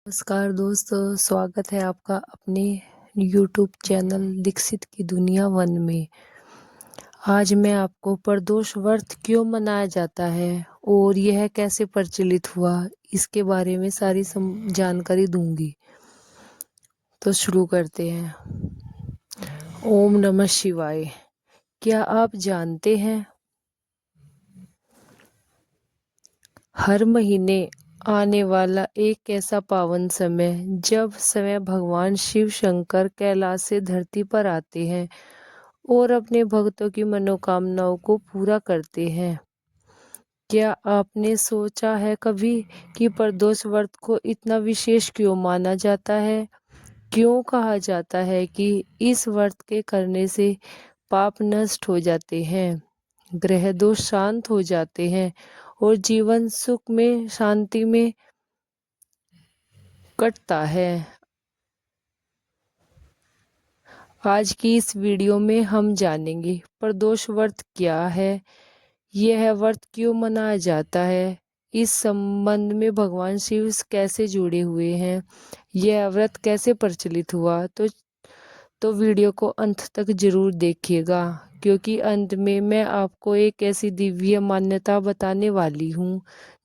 नमस्कार दोस्तों, स्वागत है आपका अपने YouTube चैनल दीक्षित की दुनिया वन में। आज मैं आपको प्रदोष व्रत क्यों मनाया जाता है और यह कैसे प्रचलित हुआ, इसके बारे में सारी जानकारी दूंगी। तो शुरू करते हैं। ओम नमः शिवाय। क्या आप जानते हैं, हर महीने आने वाला एक ऐसा पावन समय जब भगवान शिव शंकर कैलाश से धरती पर आते हैं और अपने भक्तों की मनोकामनाओं को पूरा करते हैं। क्या आपने सोचा है कभी कि प्रदोष व्रत को इतना विशेष क्यों माना जाता है? क्यों कहा जाता है कि इस व्रत के करने से पाप नष्ट हो जाते हैं, ग्रह दोष शांत हो जाते हैं और जीवन सुख में शांति में कटता है? आज की इस वीडियो में हम जानेंगे प्रदोष व्रत क्या है, यह व्रत क्यों मनाया जाता है, इस संबंध में भगवान शिव कैसे जुड़े हुए हैं, यह व्रत कैसे प्रचलित हुआ। तो वीडियो को अंत तक जरूर देखिएगा, क्योंकि अंत में मैं आपको एक ऐसी दिव्य मान्यता बताने वाली हूँ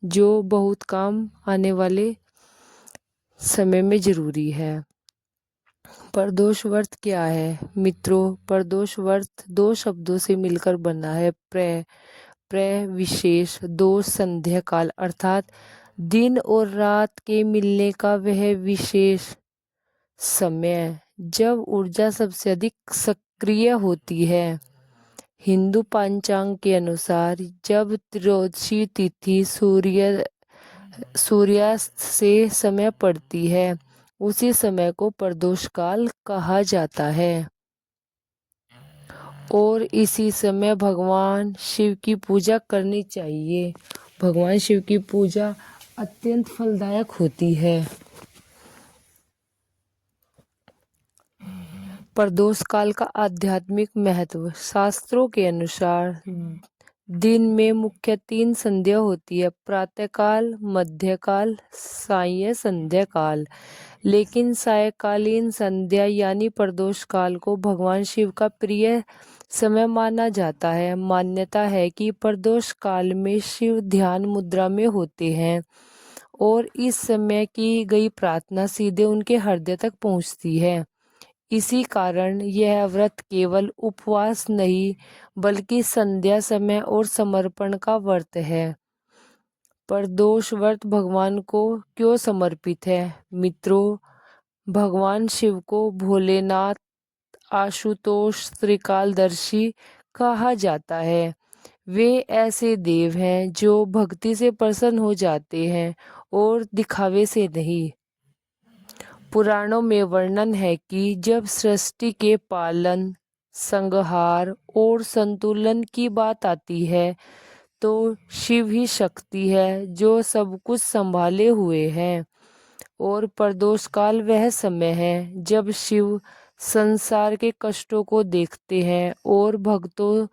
जो बहुत काम आने वाले समय में जरूरी है। प्रदोष व्रत क्या है मित्रों? प्रदोष व्रत दो शब्दों से मिलकर बना है। विशेष दोष संध्या काल, अर्थात दिन और रात के मिलने का वह विशेष समय जब ऊर्जा सबसे अधिक सक्रिय होती है। हिंदू पंचांग के अनुसार जब त्रयोदशी तिथि सूर्यास्त से समय पड़ती है, उसी समय को प्रदोष काल कहा जाता है और इसी समय भगवान शिव की पूजा करनी चाहिए। भगवान शिव की पूजा अत्यंत फलदायक होती है। प्रदोष काल का आध्यात्मिक महत्व। शास्त्रों के अनुसार दिन में मुख्य 3 संध्या होती है, प्रातःकाल, मध्यकाल, सायं संध्या काल। लेकिन सायंकालीन संध्या यानी प्रदोष काल को भगवान शिव का प्रिय समय माना जाता है। मान्यता है कि प्रदोष काल में शिव ध्यान मुद्रा में होते हैं और इस समय की गई प्रार्थना सीधे उनके हृदय तक पहुंचती है। इसी कारण यह व्रत केवल उपवास नहीं, बल्कि संध्या समय और समर्पण का व्रत है। प्रदोष व्रत भगवान को क्यों समर्पित है मित्रों? भगवान शिव को भोलेनाथ, आशुतोष, त्रिकालदर्शी कहा जाता है। वे ऐसे देव हैं जो भक्ति से प्रसन्न हो जाते हैं और दिखावे से नहीं। पुराणों में वर्णन है कि जब सृष्टि के पालन, संहार और संतुलन की बात आती है, तो शिव ही शक्ति है जो सब कुछ संभाले हुए हैं। और प्रदोष काल वह समय है जब शिव संसार के कष्टों को देखते हैं और भक्तों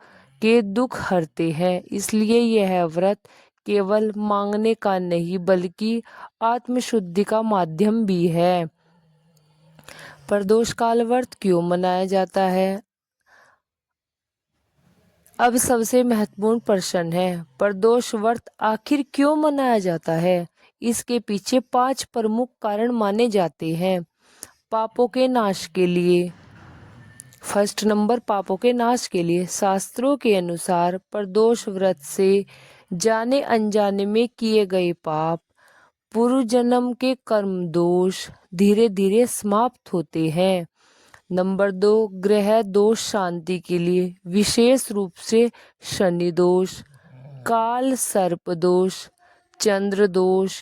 के दुख हरते हैं। इसलिए यह व्रत केवल मांगने का नहीं, बल्कि आत्मशुद्धि का माध्यम भी है। प्रदोष काल व्रत क्यों मनाया जाता है? अब सबसे महत्वपूर्ण प्रश्न है, प्रदोष व्रत आखिर क्यों मनाया जाता है? इसके पीछे 5 प्रमुख कारण माने जाते हैं। पापों के नाश के लिए। फर्स्ट नंबर, पापों के नाश के लिए। शास्त्रों के अनुसार प्रदोष व्रत से जाने अनजाने में किए गए पाप, पूर्व जन्म के कर्म दोष धीरे धीरे समाप्त होते हैं। नंबर 2, ग्रह दोष शांति के लिए, विशेष रूप से शनि दोष, काल सर्प दोष, चंद्र दोष।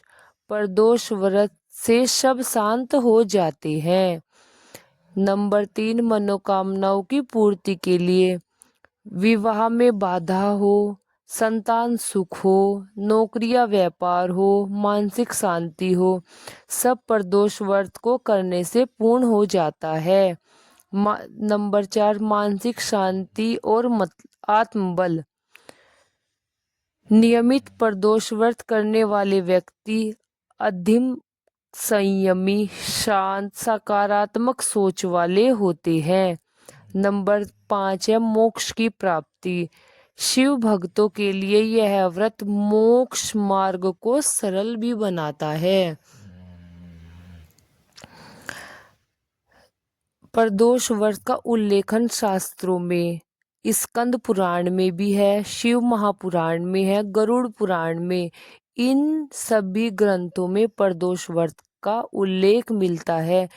प्रदोष व्रत से सब शांत हो जाते हैं। नंबर 3, मनोकामनाओं की पूर्ति के लिए, विवाह में बाधा हो, संतान सुख हो, नौकरी या व्यापार हो, मानसिक शांति हो, सब प्रदोष व्रत को करने से पूर्ण हो जाता है। नंबर 4, मानसिक शांति और आत्मबल। नियमित प्रदोष व्रत करने वाले व्यक्ति संयमी, शांत, सकारात्मक सोच वाले होते हैं। नंबर 5 है मोक्ष की प्राप्ति। शिव भक्तों के लिए यह व्रत मोक्ष मार्ग को सरल भी बनाता है। प्रदोष व्रत का उल्लेखन शास्त्रों में स्कंद पुराण में भी है, शिव महापुराण में है, गरुड़ पुराण में। इन सभी ग्रंथों में प्रदोष व्रत का उल्लेख मिलता है।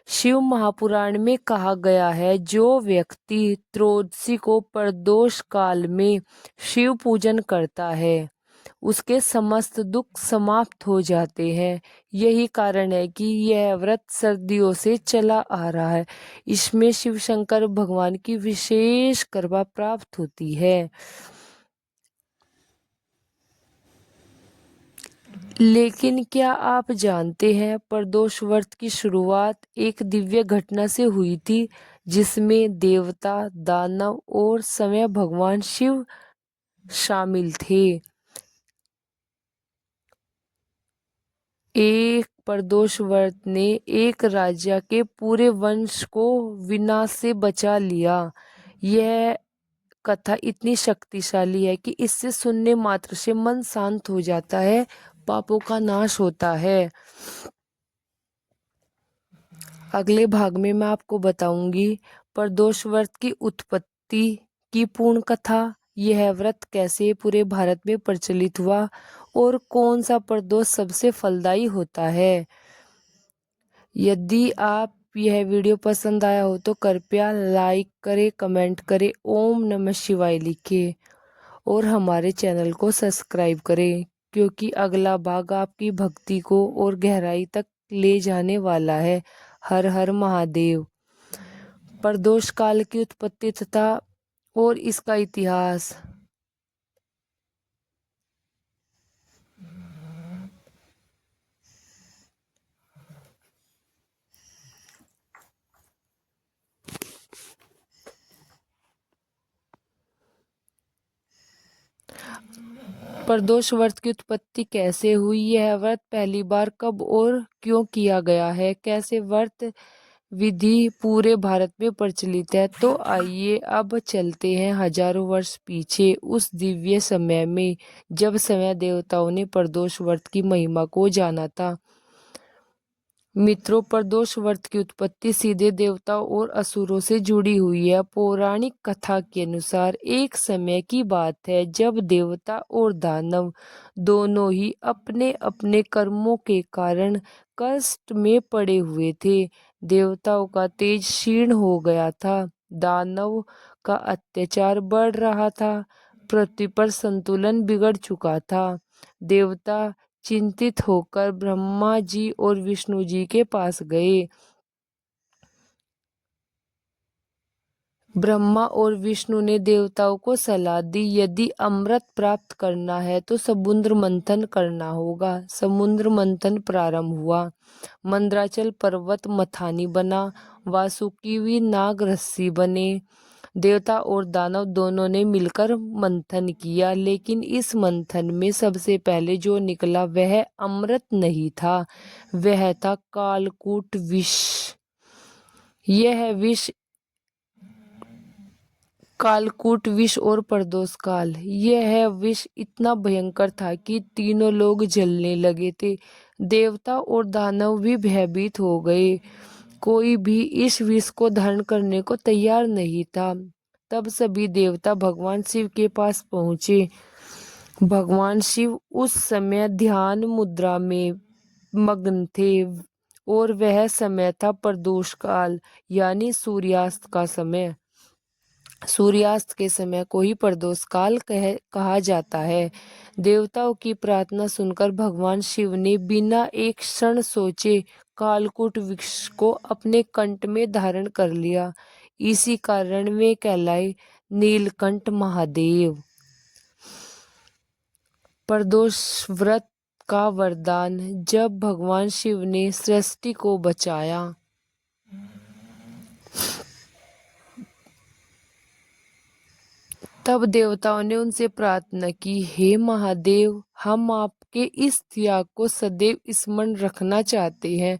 शिव महापुराण में कहा गया है, जो व्यक्ति त्रयोदशी को प्रदोष काल में शिव पूजन करता है उसके समस्त दुख समाप्त हो जाते हैं। यही कारण है कि यह व्रत सर्दियों से चला आ रहा है। इसमें शिव शंकर भगवान की विशेष कृपा प्राप्त होती है। लेकिन क्या आप जानते हैं, प्रदोष व्रत की शुरुआत एक दिव्य घटना से हुई थी, जिसमें देवता, दानव और स्वयं भगवान शिव शामिल थे। एक प्रदोष व्रत ने एक राजा के पूरे वंश को विनाश से बचा लिया। यह कथा इतनी शक्तिशाली है कि इससे सुनने मात्र से मन शांत हो जाता है, पापों का नाश होता है। अगले भाग में मैं आपको बताऊंगी प्रदोष व्रत की उत्पत्ति की पूर्ण कथा, यह व्रत कैसे पूरे भारत में प्रचलित हुआ और कौन सा प्रदोष सबसे फलदायी होता है। यदि आप यह वीडियो पसंद आया हो तो कृपया लाइक करें, कमेंट करें, ओम नमः शिवाय लिखें और हमारे चैनल को सब्सक्राइब करें, क्योंकि अगला भाग आपकी भक्ति को और गहराई तक ले जाने वाला है। हर हर महादेव। प्रदोष काल की उत्पत्ति तथा और इसका इतिहास। प्रदोष व्रत की उत्पत्ति कैसे हुई, यह व्रत पहली बार कब और क्यों किया गया है, कैसे व्रत विधि पूरे भारत में प्रचलित है। तो आइए अब चलते हैं हजारों वर्ष पीछे, उस दिव्य समय में जब समय देवताओं ने प्रदोष व्रत की महिमा को जाना था। मित्रों, प्रदोष व्रत की उत्पत्ति सीधे देवताओं और असुरों से जुड़ी हुई है। पौराणिक कथा के अनुसार एक समय की बात है जब देवता और दानव दोनों ही अपने अपने कर्मों के कारण कष्ट में पड़े हुए थे। देवताओं का तेज क्षीण हो गया था, दानव का अत्याचार बढ़ रहा था, पृथ्वी पर संतुलन बिगड़ चुका था। देवता चिंतित होकर ब्रह्मा जी और विष्णु जी के पास गए। ब्रह्मा और विष्णु ने देवताओं को सलाह दी, यदि अमृत प्राप्त करना है तो समुद्र मंथन करना होगा। समुद्र मंथन प्रारंभ हुआ, मंदराचल पर्वत मथानी बना, वासुकी नाग रस्सी बने। देवता और दानव दोनों ने मिलकर मंथन किया, लेकिन इस मंथन में सबसे पहले जो निकला वह अमृत नहीं था, वह था कालकूट विष। यह विष कालकूट विष और प्रदोष काल, यह विष इतना भयंकर था कि तीनों लोग जलने लगे थे। देवता और दानव भी भयभीत हो गए, कोई भी इस विष को धारण करने को तैयार नहीं था। तब सभी देवता भगवान शिव के पास पहुंचे। भगवान शिव उस समय ध्यान मुद्रा में मग्न थे और वह समय था प्रदोष काल, यानी सूर्यास्त का समय। सूर्यास्त के समय को ही प्रदोष काल कहा जाता है। देवताओं की प्रार्थना सुनकर भगवान शिव ने बिना एक क्षण सोचे कालकूट वृक्ष को अपने कंठ में धारण कर लिया। इसी कारण वे कहलाए नीलकंठ महादेव। प्रदोष व्रत का वरदान। जब भगवान शिव ने सृष्टि को बचाया, तब देवताओं ने उनसे प्रार्थना की, हे महादेव, हम आपके इस त्याग को सदैव स्मरण रखना चाहते हैं।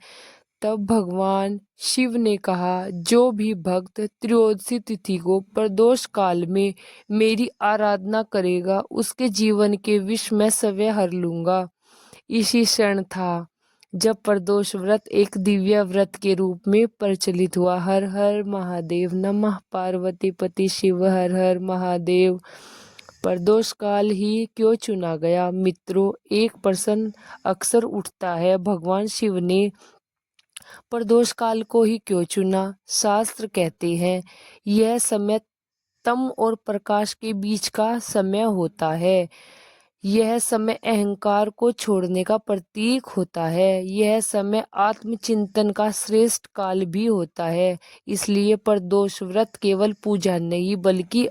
तब भगवान शिव ने कहा, जो भी भक्त त्रयोदशी तिथि को प्रदोष काल में मेरी आराधना करेगा, उसके जीवन के विष मैं स्वयं हर लूंगा। इसी क्षण था जब प्रदोष व्रत एक दिव्य व्रत के रूप में प्रचलित हुआ। हर हर महादेव, नमः पार्वती पति शिव, हर हर महादेव। प्रदोष काल ही क्यों चुना गया? मित्रों, एक प्रश्न अक्सर उठता है, भगवान शिव ने प्रदोष काल को ही क्यों चुना? शास्त्र कहते हैं यह समय तम और प्रकाश के बीच का समय होता है। यह समय अहंकार को छोड़ने का प्रतीक होता है। यह समय आत्मचिंतन का श्रेष्ठ काल भी होता है। इसलिए प्रदोष व्रत केवल पूजा नहीं बल्कि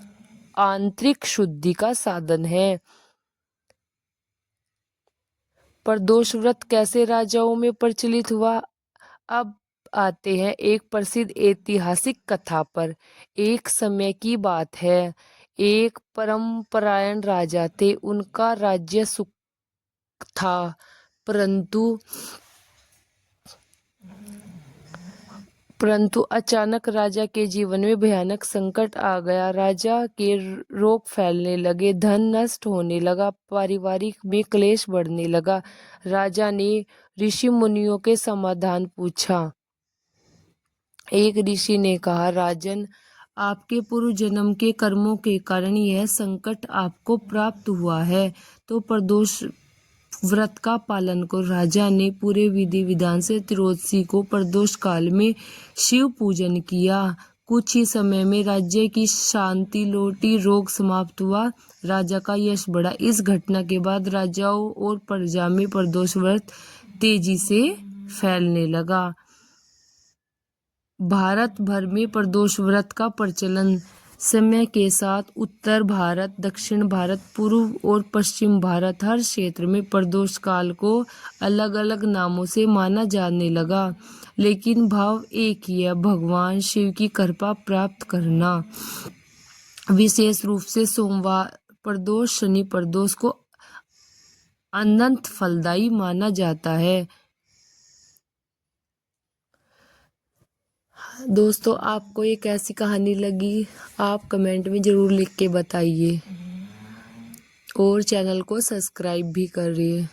आंतरिक शुद्धि का साधन है। प्रदोष व्रत कैसे राजाओं में प्रचलित हुआ? अब आते हैं एक प्रसिद्ध ऐतिहासिक कथा पर। एक समय की बात है, एक परमपरायण राजा थे। उनका राज्य सुख था, परंतु अचानक राजा के जीवन में भयानक संकट आ गया। राजा के रोग फैलने लगे, धन नष्ट होने लगा, पारिवारिक में क्लेश बढ़ने लगा। राजा ने ऋषि मुनियों के समाधान पूछा। एक ऋषि ने कहा, राजन, आपके पूर्व जन्म के कर्मों के कारण यह संकट आपको प्राप्त हुआ है, तो प्रदोष व्रत का पालन करो। राजा ने पूरे विधि विधान से त्रयोदशी को प्रदोष काल में शिव पूजन किया। कुछ ही समय में राज्य की शांति लौटी, रोग समाप्त हुआ, राजा का यश बढ़ा। इस घटना के बाद राजाओं और प्रजा में प्रदोष व्रत तेजी से फैलने लगा। भारत भर में प्रदोष व्रत का प्रचलन समय के साथ उत्तर भारत, दक्षिण भारत, पूर्व और पश्चिम भारत, हर क्षेत्र में प्रदोष काल को अलग अलग नामों से माना जाने लगा, लेकिन भाव एक ही है, भगवान शिव की कृपा प्राप्त करना। विशेष रूप से सोमवार प्रदोष, शनि प्रदोष को अनंत फलदायी माना जाता है। दोस्तों, आपको ये कैसी कहानी लगी? आप कमेंट में ज़रूर लिख के बताइए और चैनल को सब्सक्राइब भी करिए।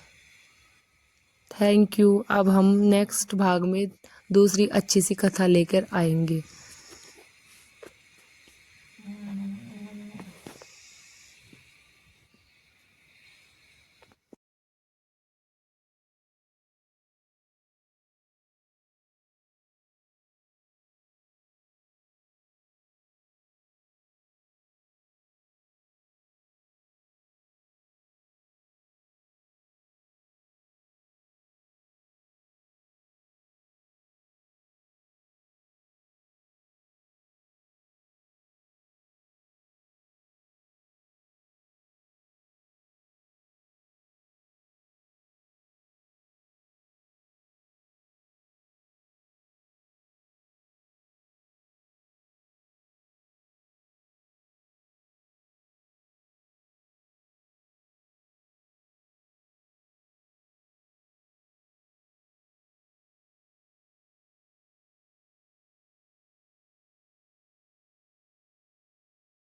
Thank you. अब हम नेक्स्ट भाग में दूसरी अच्छी सी कथा लेकर आएंगे।